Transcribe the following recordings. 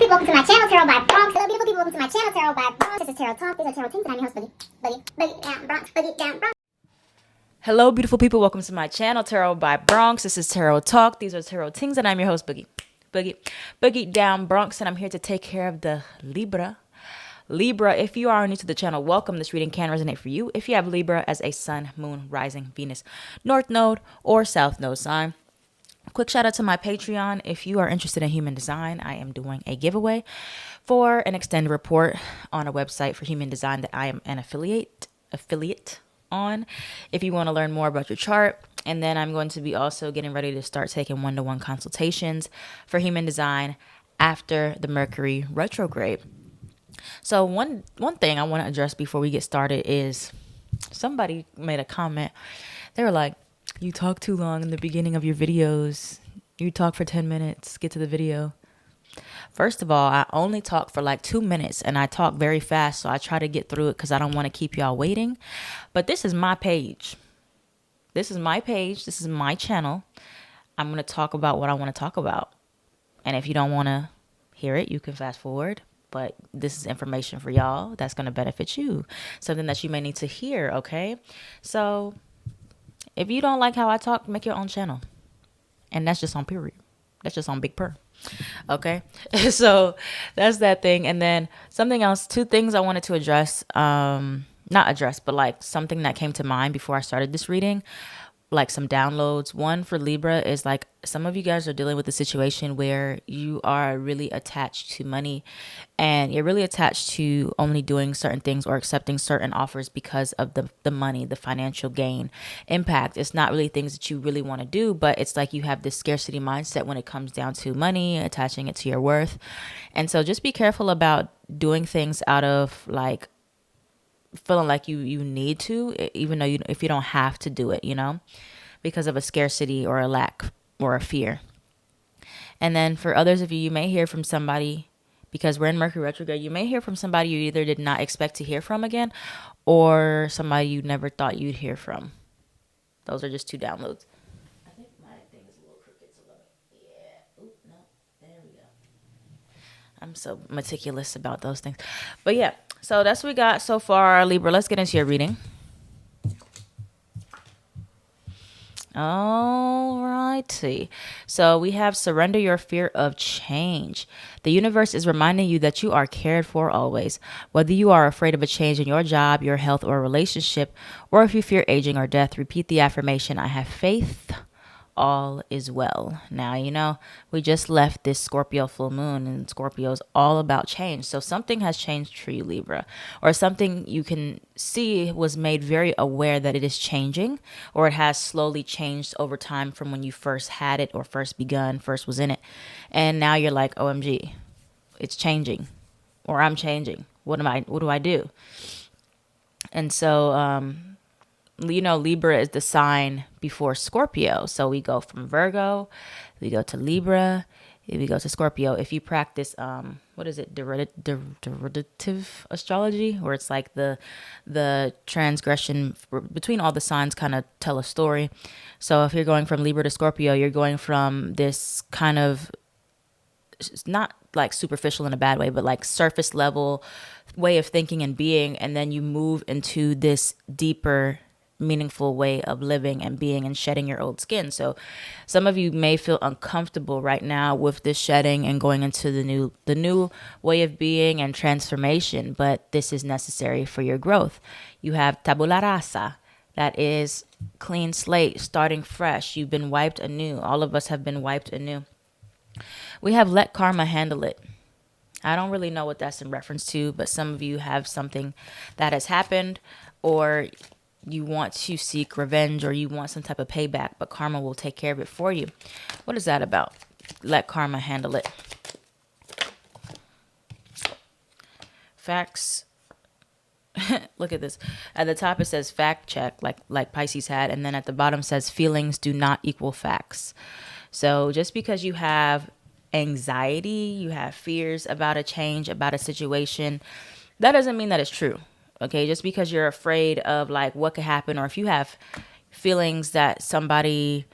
people, welcome to my channel, Tarot by Bronx. Hello, beautiful people, welcome to my channel, Tarot by Bronx. This is Tarot Talk. These are Tarot Things, and I'm your host, Boogie down Bronx, Boogie down Bronx. Hello, beautiful people. Welcome to my channel, Tarot by Bronx. This is Tarot Talk. These are Tarot Things, and I'm your host, Boogie down Bronx, and I'm here to take care of the Libra. Libra, if you are new to the channel, welcome. This reading can resonate for you if you have Libra as a sun, moon, rising, Venus, north node, or south node sign. Quick shout out to my Patreon. If you are interested in human design, I am doing a giveaway for an extended report on a website for human design that I am an affiliate on. If you want to learn more about your chart, and then I'm going to be also getting ready to start taking one-to-one consultations for human design after the Mercury retrograde. So one thing I want to address before we get started is somebody made a comment. They were like, you talk too long in the beginning of your videos. You talk for 10 minutes, get to the video. First of all, I only talk for like 2 minutes and I talk very fast. So I try to get through it because I don't want to keep y'all waiting. But this is my page. This is my page. This is my channel. I'm going to talk about what I want to talk about. And if you don't want to hear it, you can fast forward. But this is information for y'all that's going to benefit you. Something that you may need to hear, okay? So if you don't like how I talk, make your own channel. And that's just on period. That's just on Big Purr. Okay? So that's that thing. And then something else, two things I wanted to address. Not address, but like something that came to mind before I started this reading. Like some downloads. One for Libra is like some of you guys are dealing with a situation where you are really attached to money and you're really attached to only doing certain things or accepting certain offers because of the money, the financial gain impact. It's not really things that you really want to do, but it's like you have this scarcity mindset when it comes down to money, attaching it to your worth. And so just be careful about doing things out of like feeling like you need to, even though if you don't have to do it, because of a scarcity or a lack or a fear. And then for others of you, you may hear from somebody, because we're in Mercury retrograde, you may hear from somebody you either did not expect to hear from again or somebody you never thought you'd hear from. Those are just two downloads. I think my thing is a little crooked, so yeah. Oop, no, there we go. I'm so meticulous about those things. But yeah. So that's what we got so far, Libra. Let's get into your reading. All righty. So we have surrender your fear of change. The universe is reminding you that you are cared for always. Whether you are afraid of a change in your job, your health, or relationship, or if you fear aging or death, repeat the affirmation, I have faith. All is well. Now, we just left this Scorpio full moon, and Scorpio is all about change. So something has changed for you, Libra, or something you can see was made very aware that it is changing, or it has slowly changed over time from when you first had it or first was in it. And now you're like, OMG, it's changing, or I'm changing. What do I do? And so, Libra is the sign before Scorpio. So we go from Virgo, we go to Libra, we go to Scorpio. If you practice, derivative astrology, where it's like the transgression between all the signs kind of tell a story. So if you're going from Libra to Scorpio, you're going from this kind of, it's not like superficial in a bad way, but like surface level way of thinking and being. And then you move into this deeper, meaningful way of living and being and shedding your old skin. So some of you may feel uncomfortable right now with this shedding and going into the new way of being and transformation, but this is necessary for your growth. You have tabula rasa. That is clean slate, starting fresh. You've been wiped anew. All of us have been wiped anew. We have let karma handle it. I don't really know what that's in reference to, but some of you have something that has happened, or you want to seek revenge, or you want some type of payback, but karma will take care of it for you. What is that about? Let karma handle it. Facts. Look at this. At the top it says fact check, like Pisces had, and then at the bottom says feelings do not equal facts. So just because you have anxiety, you have fears about a change, about a situation, that doesn't mean that it's true. Okay, just because you're afraid of like what could happen, or if you have feelings that somebody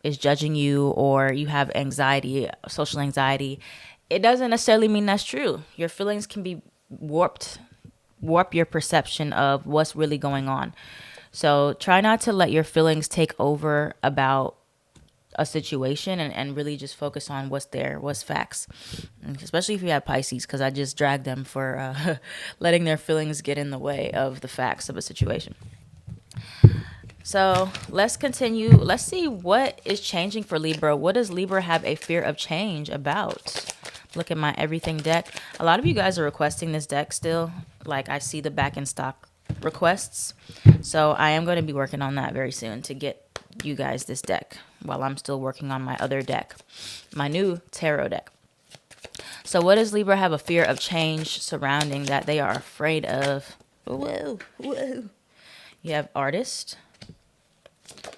is judging you, or you have anxiety, social anxiety, it doesn't necessarily mean that's true. Your feelings can be warp your perception of what's really going on. So try not to let your feelings take over about a situation, and really just focus on what's there, what's facts. Especially if you have Pisces, because I just dragged them for letting their feelings get in the way of the facts of a situation. So let's continue. Let's see what is changing for Libra. What does Libra have a fear of change about? Look at my everything deck. A lot of you guys are requesting this deck still. Like, I see the back in stock requests. So I am going to be working on that very soon to get you guys this deck while I'm still working on my other deck, my new tarot deck. So what does Libra have a fear of change surrounding that they are afraid of? Whoa. You have artist.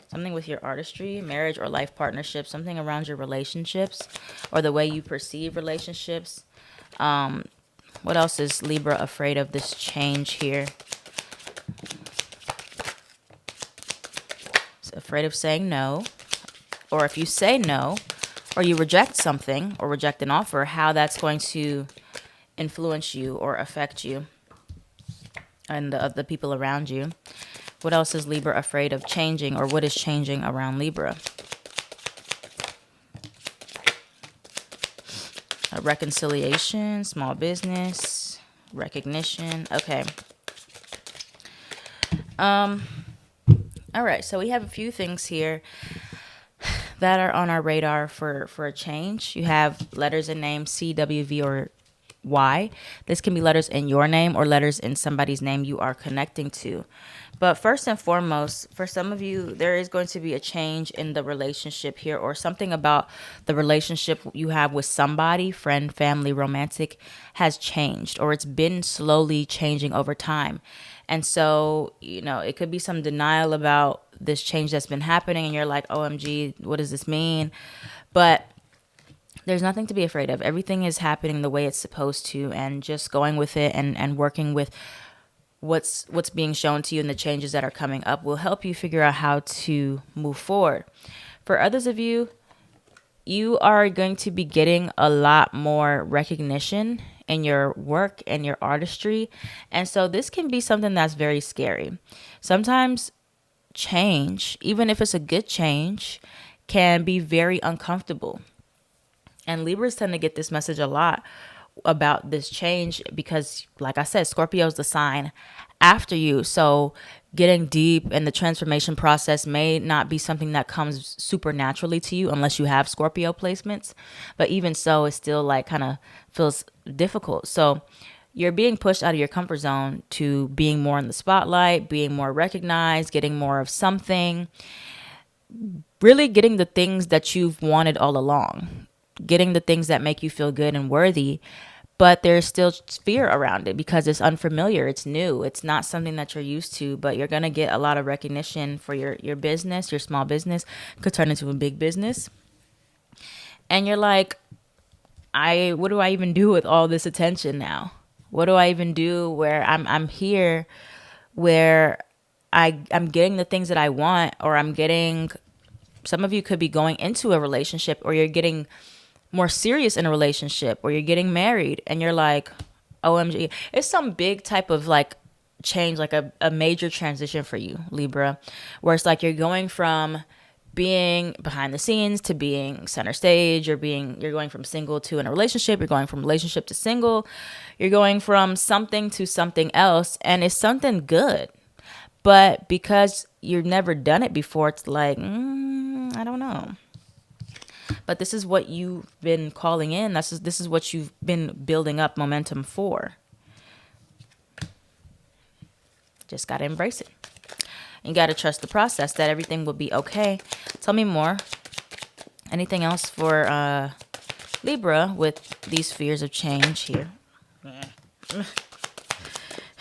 Something with your artistry, marriage or life partnership, something around your relationships or the way you perceive relationships. What else is Libra afraid of this change here? It's afraid of saying no. Or if you say no, or you reject something or reject an offer, how that's going to influence you or affect you and the people around you. What else is Libra afraid of changing, or what is changing around Libra? A reconciliation, small business, recognition. Okay. All right. So we have a few things here that are on our radar for a change. You have letters and names C, W, V, or Y. This can be letters in your name or letters in somebody's name you are connecting to. But first and foremost, for some of you, there is going to be a change in the relationship here, or something about the relationship you have with somebody, friend, family, romantic, has changed, or it's been slowly changing over time. And so, it could be some denial about this change that's been happening, and you're like, OMG, what does this mean? But there's nothing to be afraid of. Everything is happening the way it's supposed to, and just going with it and working with what's being shown to you and the changes that are coming up will help you figure out how to move forward. For others of you, you are going to be getting a lot more recognition in your work and your artistry. And so this can be something that's very scary. Sometimes change, even if it's a good change, can be very uncomfortable. And Libras tend to get this message a lot about this change because, like I said, Scorpio is the sign after you. So getting deep in the transformation process may not be something that comes super naturally to you unless you have Scorpio placements. But even so, it still kind of feels difficult. So you're being pushed out of your comfort zone to being more in the spotlight, being more recognized, getting more of something, really getting the things that you've wanted all along, getting the things that make you feel good and worthy. But there's still fear around it because it's unfamiliar. It's new. It's not something that you're used to, but you're going to get a lot of recognition for your business. Your small business could turn into a big business. And you're like, what do I even do with all this attention now? What do I even do where I'm here, where I'm getting the things that I want, or some of you could be going into a relationship, or you're getting more serious in a relationship, or you're getting married, and you're like, OMG. It's some big type of change, like a major transition for you, Libra, where it's like you're going from being behind the scenes to being center stage. You're going from single to in a relationship. You're going from relationship to single. You're going from something to something else, and it's something good. But because you've never done it before, it's like, I don't know. But this is what you've been calling in. This is what you've been building up momentum for. Just got to embrace it. You got to trust the process, that everything will be okay. Tell me more. Anything else for Libra with these fears of change here?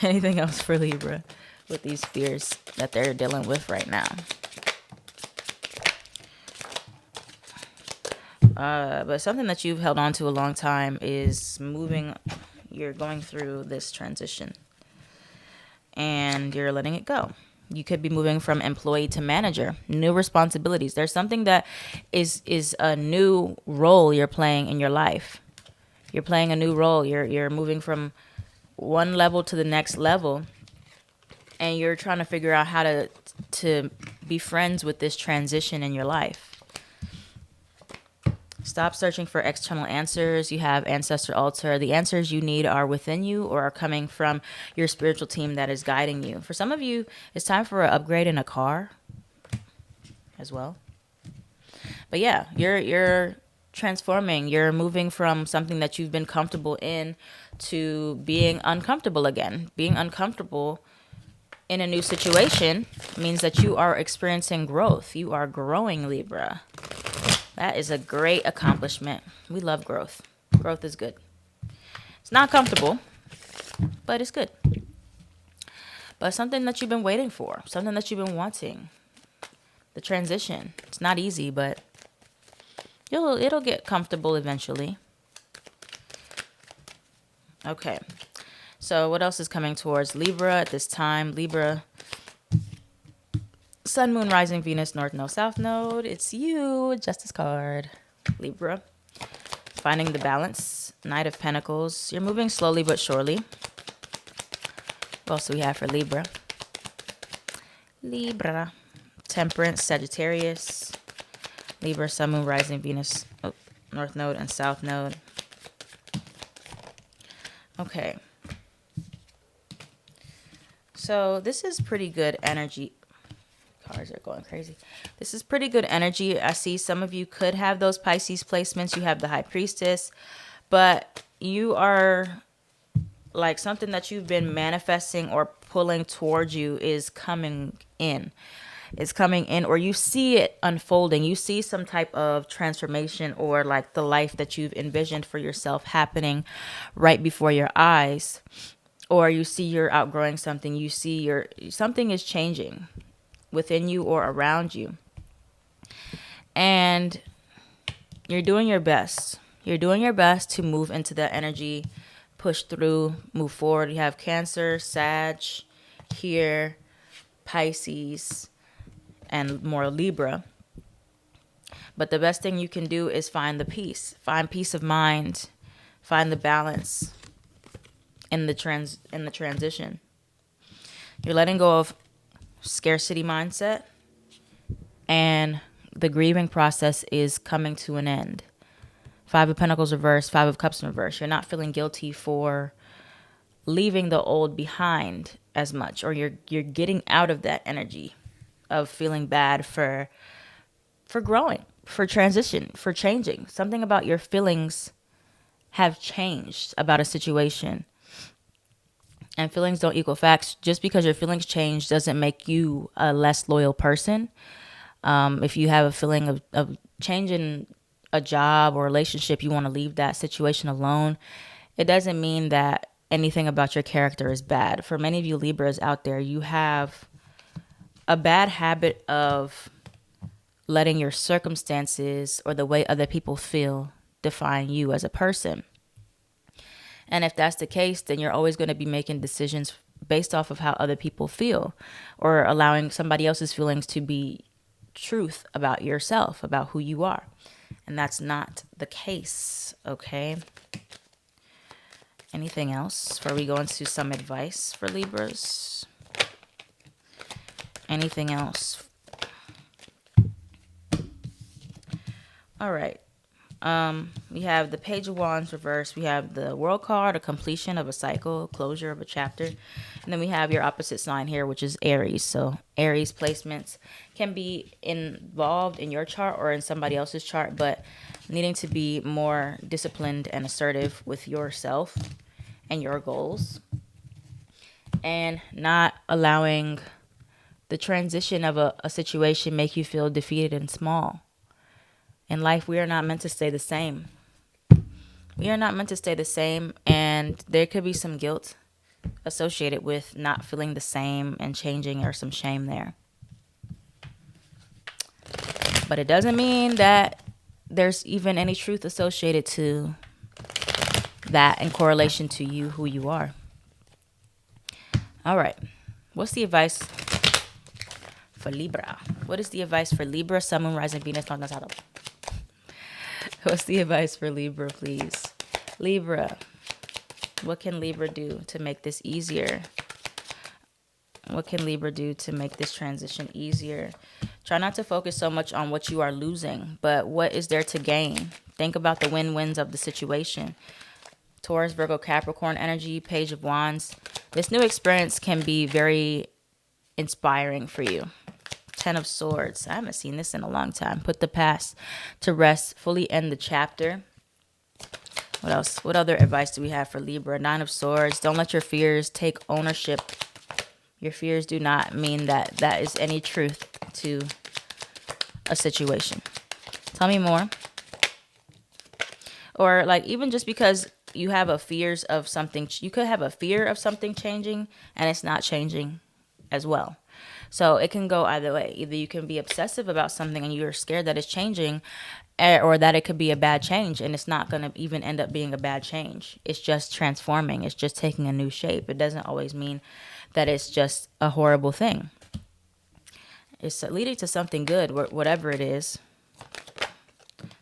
Anything else for Libra with these fears that they're dealing with right now? But something that you've held on to a long time is moving. You're going through this transition and you're letting it go. You could be moving from employee to manager, new responsibilities. There's something that is a new role you're playing in your life. You're playing a new role. You're moving from one level to the next level, and you're trying to figure out how to be friends with this transition in your life. Stop searching for external answers. You have ancestor altar. The answers you need are within you or are coming from your spiritual team that is guiding you. For some of you, it's time for an upgrade in a car as well. But yeah, you're transforming. You're moving from something that you've been comfortable in to being uncomfortable again. Being uncomfortable in a new situation means that you are experiencing growth. You are growing, Libra. That is a great accomplishment. We love growth. Growth is good. It's not comfortable, but it's good. But something that you've been waiting for, something that you've been wanting. The transition. It's not easy, but it'll get comfortable eventually. Okay. So what else is coming towards Libra at this time? Libra, Sun, Moon, Rising, Venus, North Node, South Node. It's you, Justice card. Libra. Finding the balance. Knight of Pentacles. You're moving slowly but surely. What else do we have for Libra? Libra. Temperance, Sagittarius. Libra, Sun, Moon, Rising, Venus, North Node, and South Node. Okay. So this is pretty good energy. Cards are going crazy. This is pretty good energy. I see some of you could have those Pisces placements. You have the High Priestess, but you are like something that you've been manifesting or pulling towards you is coming in. It's coming in, or you see it unfolding. You see some type of transformation or like the life that you've envisioned for yourself happening right before your eyes. Or you see you're outgrowing something. You see something is changing within you or around you. And you're doing your best. You're doing your best to move into that energy, push through, move forward. You have Cancer, Sag here, Pisces, and more Libra. But the best thing you can do is find the peace. Find peace of mind. Find the balance in the transition. You're letting go of scarcity mindset, and the grieving process is coming to an end. 5 of Pentacles reversed, 5 of Cups reversed. You're not feeling guilty for leaving the old behind as much, or you're getting out of that energy of feeling bad for growing, for transition, for changing. Something about your feelings have changed about a situation. And feelings don't equal facts. Just because your feelings change doesn't make you a less loyal person. If you have a feeling of changing a job or relationship, you want to leave that situation alone, it doesn't mean that anything about your character is bad. For many of you Libras out there, you have a bad habit of letting your circumstances or the way other people feel define you as a person. And if that's the case, then you're always going to be making decisions based off of how other people feel, or allowing somebody else's feelings to be truth about yourself, about who you are. And that's not the case, okay? Anything else before we go into some advice for Libras? Anything else? All right. We have the Page of Wands reversed. We have the World card, a completion of a cycle, closure of a chapter. And then we have your opposite sign here, which is Aries. So Aries placements can be involved in your chart or in somebody else's chart, but needing to be more disciplined and assertive with yourself and your goals, and not allowing the transition of a situation make you feel defeated and small. In life, we are not meant to stay the same. We are not meant to stay the same, and there could be some guilt associated with not feeling the same and changing, or some shame there. But it doesn't mean that there's even any truth associated to that in correlation to you, who you are. All right. What's the advice for Libra? What is the advice for Libra, Sun, Moon, Rising, Venus, North, South? What's the advice for Libra, please? Libra. What can Libra do to make this easier? What can Libra do to make this transition easier? Try not to focus so much on what you are losing, but what is there to gain? Think about the win-wins of the situation. Taurus, Virgo, Capricorn energy, Page of Wands. This new experience can be very inspiring for you. Ten of Swords. I haven't seen this in a long time. Put the past to rest. Fully end the chapter. What else? What other advice do we have for Libra? Nine of Swords. Don't let your fears take ownership. Your fears do not mean that that is any truth to a situation. Tell me more. Or like even just because you have a fears of something, you could have a fear of something changing and it's not changing as well. So it can go either way. Either you can be obsessive about something and you're scared that it's changing, or that it could be a bad change and it's not going to even end up being a bad change. It's just transforming. It's just taking a new shape. It doesn't always mean that it's just a horrible thing. It's leading to something good, whatever it is.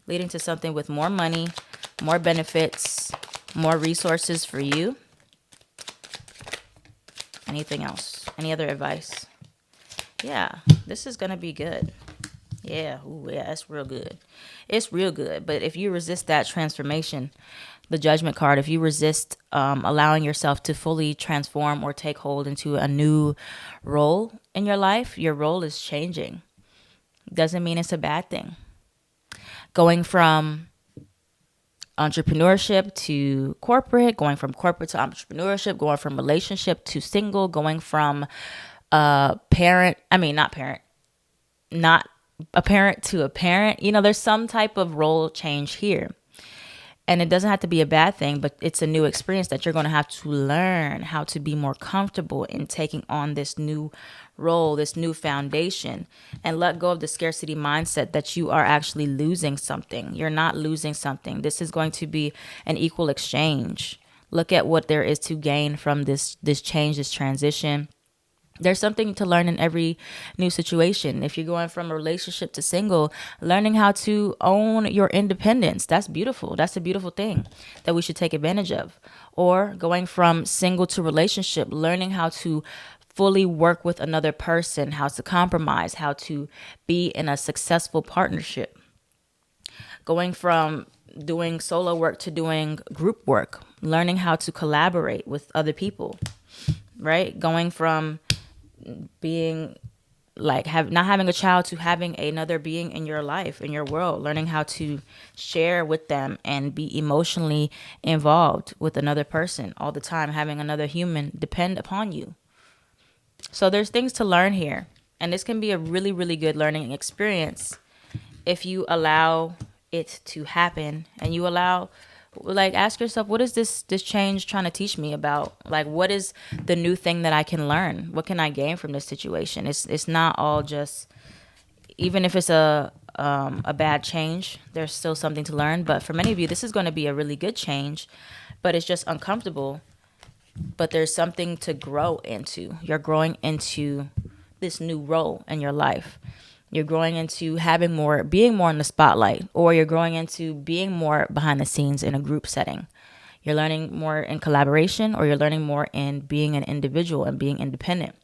Leading to something with more money, more benefits, more resources for you. Anything else? Any other advice? Yeah, this is going to be good. Yeah, ooh, yeah, it's real good. It's real good. But if you resist that transformation, the Judgment card, if you resist allowing yourself to fully transform or take hold into a new role in your life, your role is changing. Doesn't mean it's a bad thing. Going from entrepreneurship to corporate, going from corporate to entrepreneurship, going from relationship to single, going from not a parent to a parent. You know, there's some type of role change here. And it doesn't have to be a bad thing, but it's a new experience that you're going to have to learn how to be more comfortable in taking on this new role, this new foundation, and let go of the scarcity mindset that you are actually losing something. You're not losing something. This is going to be an equal exchange. Look at what there is to gain from this change, this transition. There's something to learn in every new situation. If you're going from a relationship to single, learning how to own your independence, that's beautiful. That's a beautiful thing that we should take advantage of. Or going from single to relationship, learning how to fully work with another person, how to compromise, how to be in a successful partnership. Going from doing solo work to doing group work, learning how to collaborate with other people, right? Going from being like not having a child to having another being in your life, in your world, learning how to share with them and be emotionally involved with another person all the time, having another human depend upon you. So there's things to learn here, and this can be a really, really good learning experience if you allow it to happen and you allow, like, ask yourself, what is this change trying to teach me about? Like, what is the new thing that I can learn? What can I gain from this situation? It's not all just, even if it's a bad change, there's still something to learn. But for many of you, this is going to be a really good change, but it's just uncomfortable. But there's something to grow into. You're growing into this new role in your life. You're growing into being more in the spotlight, or you're growing into being more behind the scenes in a group setting. You're learning more in collaboration, or you're learning more in being an individual and being independent.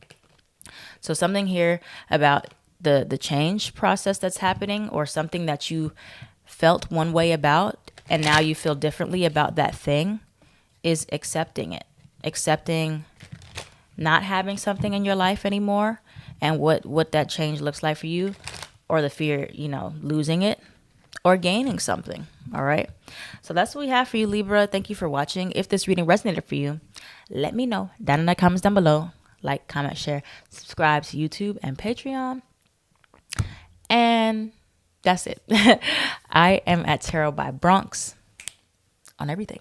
So something here about the change process that's happening, or something that you felt one way about and now you feel differently about that thing, is accepting it. Accepting not having something in your life anymore, and what that change looks like for you, or the fear, losing it or gaining something. All right. So that's what we have for you, Libra. Thank you for watching. If this reading resonated for you, let me know down in the comments down below. Like, comment, share, subscribe to YouTube and Patreon. And that's it. I am at Tarot by Bronx on everything.